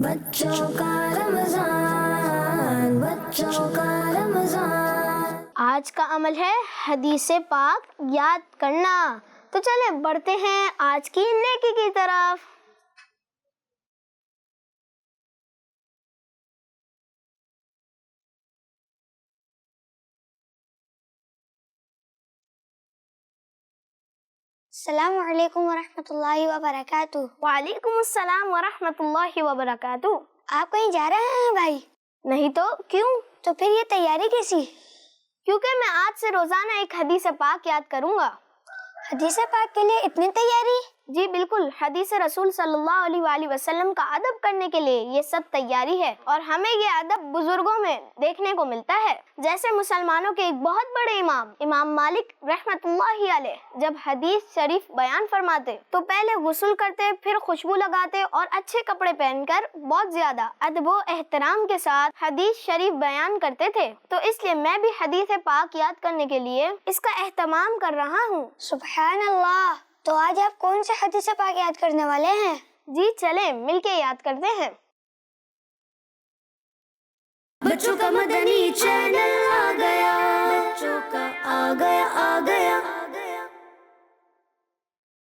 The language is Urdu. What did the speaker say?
بچوں کا رمضان، بچوں کا رمضان۔ آج کا عمل ہے حدیث پاک یاد کرنا۔ تو چلیں بڑھتے ہیں آج کی نیکی کی طرف۔ السلام علیکم ورحمۃ اللہ وبرکاتہ۔ وعلیکم السلام ورحمۃ اللہ وبرکاتہ۔ آپ کہیں جا رہے ہیں بھائی؟ نہیں تو کیوں؟ تو پھر یہ تیاری کیسی؟ کیونکہ میں آج سے روزانہ ایک حدیث پاک یاد کروں گا۔ حدیث پاک کے لیے اتنی تیاری؟ جی بالکل، حدیث رسول صلی اللہ علیہ وآلہ وسلم کا ادب کرنے کے لیے یہ سب تیاری ہے، اور ہمیں یہ ادب بزرگوں میں دیکھنے کو ملتا ہے۔ جیسے مسلمانوں کے ایک بہت بڑے امام مالک رحمت اللہ علیہ جب حدیث شریف بیان فرماتے تو پہلے غسل کرتے، پھر خوشبو لگاتے اور اچھے کپڑے پہن کر بہت زیادہ ادب و احترام کے ساتھ حدیث شریف بیان کرتے تھے۔ تو اس لیے میں بھی حدیث پاک یاد کرنے کے لیے اس کا اہتمام کر رہا ہوں۔ سبحان اللہ۔ تو آج آپ کون سے حدیث پاک یاد کرنے والے ہیں؟ جی چلیں مل کے یاد کرتے ہیں۔ بچوں کا مدنی